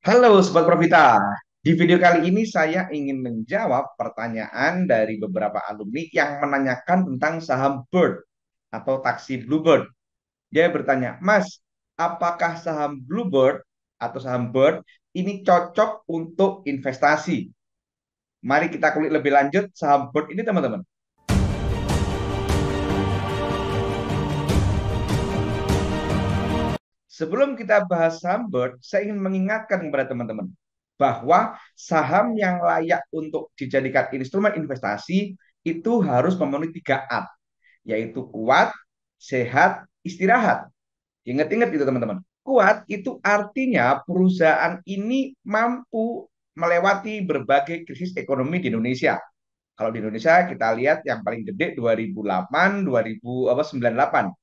Halo Sobat Profita, di video kali ini saya ingin menjawab pertanyaan dari beberapa alumni yang menanyakan tentang saham Bird atau taksi Bluebird. Dia bertanya, Mas, apakah saham Bluebird atau saham Bird ini cocok untuk investasi? Mari kita kulik lebih lanjut saham Bird ini teman-teman. Sebelum kita bahas saham Bird, saya ingin mengingatkan kepada teman-teman bahwa saham yang layak untuk dijadikan instrumen investasi itu harus memenuhi 3A, yaitu kuat, sehat, istirahat. Ingat-ingat itu teman-teman. Kuat itu artinya perusahaan ini mampu melewati berbagai krisis ekonomi di Indonesia. Kalau di Indonesia kita lihat yang paling gede 2008, 2098.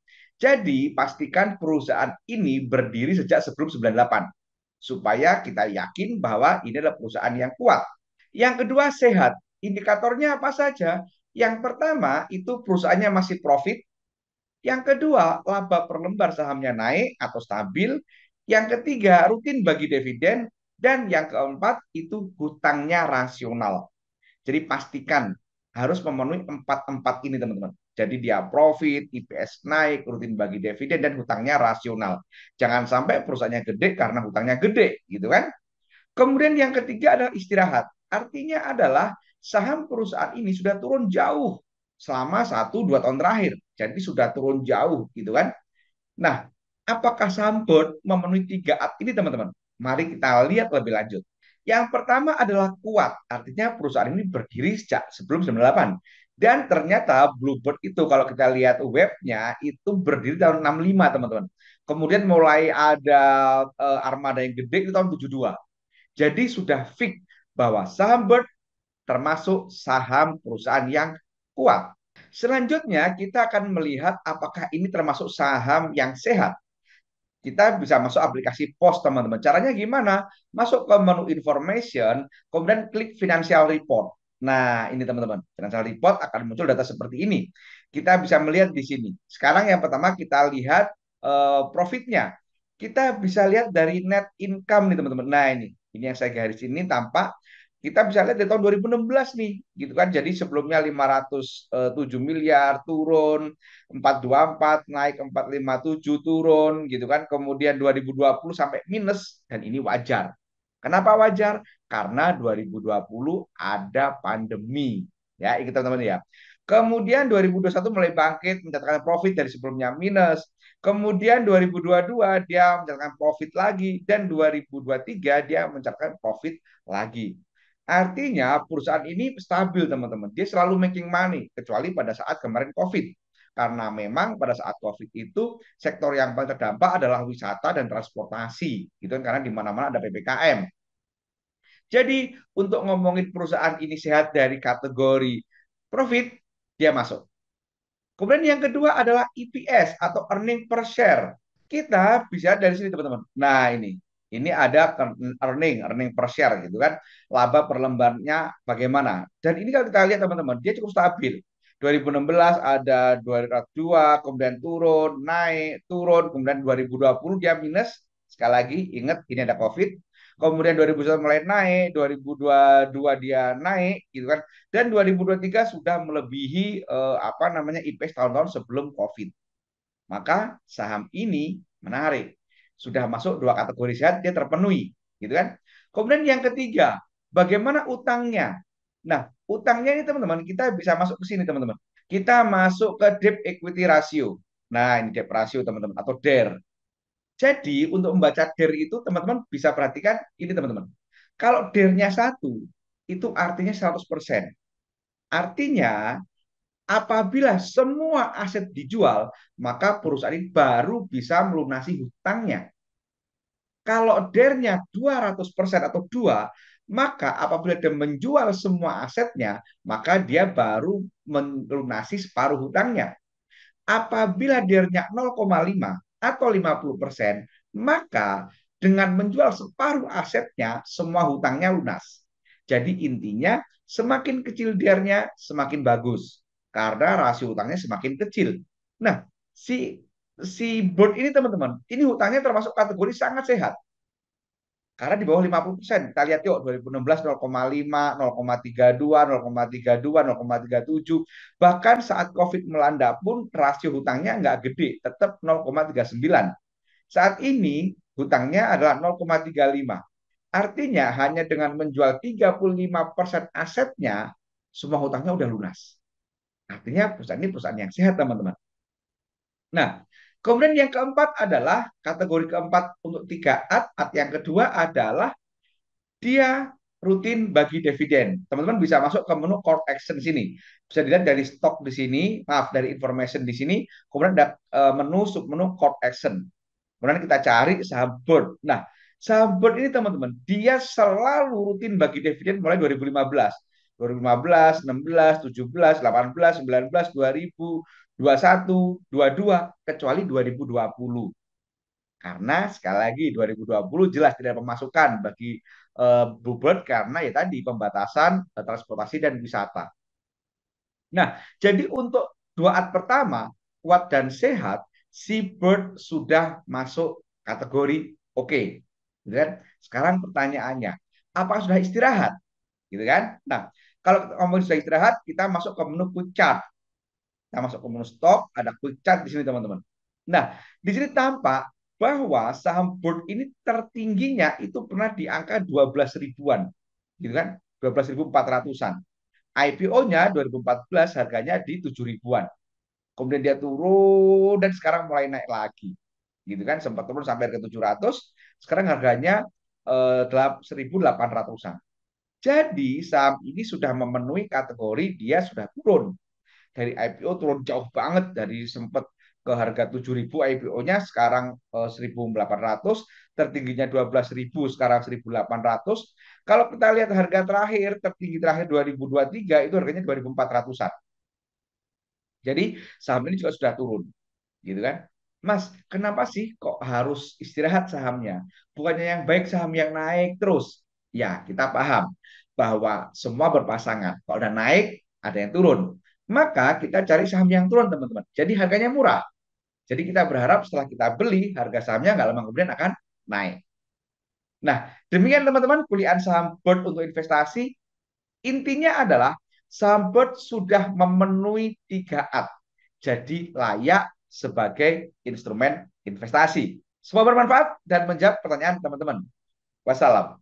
Jadi pastikan perusahaan ini berdiri sejak sebelum 98 supaya kita yakin bahwa ini adalah perusahaan yang kuat. Yang kedua sehat. Indikatornya apa saja? Yang pertama itu perusahaannya masih profit. Yang kedua laba per lembar sahamnya naik atau stabil. Yang ketiga rutin bagi dividen. Dan yang keempat itu hutangnya rasional. Jadi pastikan harus memenuhi empat-empat ini teman-teman. Jadi dia profit, IPS naik, rutin bagi dividen, dan hutangnya rasional. Jangan sampai perusahaannya gede karena hutangnya gede, gitu kan? Kemudian yang ketiga adalah istirahat. Artinya adalah saham perusahaan ini sudah turun jauh selama 1-2 tahun terakhir. Jadi sudah turun jauh, gitu kan? Nah, apakah saham Bird memenuhi 3A ini teman-teman? Mari kita lihat lebih lanjut. Yang pertama adalah kuat, artinya perusahaan ini berdiri sejak sebelum 98. Dan ternyata Bluebird itu kalau kita lihat webnya itu berdiri tahun 65 teman-teman. Kemudian mulai ada armada yang gede itu tahun 72. Jadi sudah fix bahwa saham Bird termasuk saham perusahaan yang kuat. Selanjutnya kita akan melihat apakah ini termasuk saham yang sehat. Kita bisa masuk aplikasi POS teman-teman. Caranya gimana? Masuk ke menu information, kemudian klik financial report. Nah, ini teman-teman, financial report akan muncul data seperti ini. Kita bisa melihat di sini. Sekarang yang pertama kita lihat profitnya. Kita bisa lihat dari net income nih teman-teman. Nah, ini yang saya garis ini tampak kita bisa lihat dari tahun 2016 nih, gitu kan. Jadi sebelumnya 507 miliar turun, 424 naik ke 457 turun gitu kan. Kemudian 2020 sampai minus dan ini wajar. Kenapa wajar? Karena 2020 ada pandemi. Ya, ini teman-teman ya. Kemudian 2021 mulai bangkit mencatatkan profit dari sebelumnya minus. Kemudian 2022 dia mencatatkan profit lagi dan 2023 dia mencatatkan profit lagi. Artinya perusahaan ini stabil teman-teman. Dia selalu making money kecuali pada saat kemarin COVID. Karena memang pada saat COVID itu sektor yang paling terdampak adalah wisata dan transportasi. Gitu kan karena di mana-mana ada PPKM. Jadi untuk ngomongin perusahaan ini sehat dari kategori profit, dia masuk. Kemudian yang kedua adalah EPS atau earning per share. Kita bisa dari sini teman-teman. Nah ini ada earning per share gitu kan. Laba per lembarnya bagaimana. Dan ini kalau kita lihat teman-teman, dia cukup stabil. 2016 ada 202, kemudian turun, naik, turun, kemudian 2020 dia minus. Sekali lagi, ingat ini ada COVID. Kemudian 2021 mulai naik, 2022 dia naik gitu kan. Dan 2023 sudah melebihi apa namanya IPS tahun-tahun sebelum COVID. Maka saham ini menarik. Sudah masuk dua kategori sehat, dia terpenuhi, gitu kan? Kemudian yang ketiga, bagaimana utangnya? Nah, utangnya ini teman-teman, kita bisa masuk ke sini teman-teman. Kita masuk ke debt equity ratio. Nah, ini debt ratio teman-teman atau DER. Jadi untuk membaca DER itu teman-teman bisa perhatikan ini teman-teman. Kalau DER-nya 1, itu artinya 100%. Artinya apabila semua aset dijual, maka perusahaan ini baru bisa melunasi hutangnya. Kalau DER-nya 200% atau 2, maka apabila dia menjual semua asetnya, maka dia baru melunasi separuh hutangnya. Apabila DER-nya 0,5 atau 50%, maka dengan menjual separuh asetnya, semua hutangnya lunas. Jadi intinya, semakin kecil DER-nya, semakin bagus. Karena rasio hutangnya semakin kecil. Nah, si si Bird ini teman-teman, ini hutangnya termasuk kategori sangat sehat. Karena di bawah 50%. Kita lihat yuk 2016 0,5, 0,32, 0,32, 0,37. Bahkan saat COVID melanda pun rasio hutangnya nggak gede, tetap 0,39. Saat ini hutangnya adalah 0,35. Artinya hanya dengan menjual 35% asetnya, semua hutangnya udah lunas. Artinya perusahaan ini perusahaan yang sehat, teman-teman. Nah, kemudian yang keempat adalah kategori keempat untuk 3 at yang kedua adalah dia rutin bagi dividen. Teman-teman bisa masuk ke menu call action sini. Bisa dilihat dari stok di sini, maaf dari information di sini, kemudian ada menu submenu call action. Kemudian kita cari saham bird. Nah, saham bird ini teman-teman, dia selalu rutin bagi dividen mulai 2015. 2015, 16, 17, 18, 19, 2000, 21, 22, kecuali 2020. Karena sekali lagi 2020 jelas tidak ada pemasukan bagi Bluebird karena ya tadi pembatasan transportasi dan wisata. Nah, jadi untuk 2 at pertama kuat dan sehat, si Bird sudah masuk kategori oke, okay. Gitu kan? Sekarang pertanyaannya, apa sudah istirahat? Gitu kan? Nah, kalau ngomong sudah istirahat, kita masuk ke menu quick chart. Kita masuk ke menu stop, ada quick chart di sini teman-teman. Nah, di sini tampak bahwa saham Bird ini tertingginya itu pernah di angka 12 ribuan, gitu kan? 12.400-an. IPO-nya 2014 harganya di 7 ribuan. Kemudian dia turun dan sekarang mulai naik lagi. Gitu kan, sempat turun sampai ke 700, sekarang harganya 1.800-an. Jadi saham ini sudah memenuhi kategori dia sudah turun. Dari IPO turun jauh banget, dari sempat ke harga 7.000 IPO-nya sekarang 1.800, tertingginya 12.000 sekarang 1.800. Kalau kita lihat harga terakhir, tertinggi terakhir 2023 itu harganya 2.400-an. Jadi saham ini juga sudah turun, gitu kan? Mas, kenapa sih kok harus istirahat sahamnya? Bukannya yang baik saham yang naik terus? Ya, kita paham bahwa semua berpasangan. Kalau udah naik, ada yang turun. Maka kita cari saham yang turun, teman-teman. Jadi harganya murah. Jadi kita berharap setelah kita beli, harga sahamnya nggak lama kemudian akan naik. Nah, demikian teman-teman kuliah saham Bird untuk investasi. Intinya adalah saham Bird sudah memenuhi 3 at. Jadi layak sebagai instrumen investasi. Semoga bermanfaat dan menjawab pertanyaan teman-teman. Wassalam.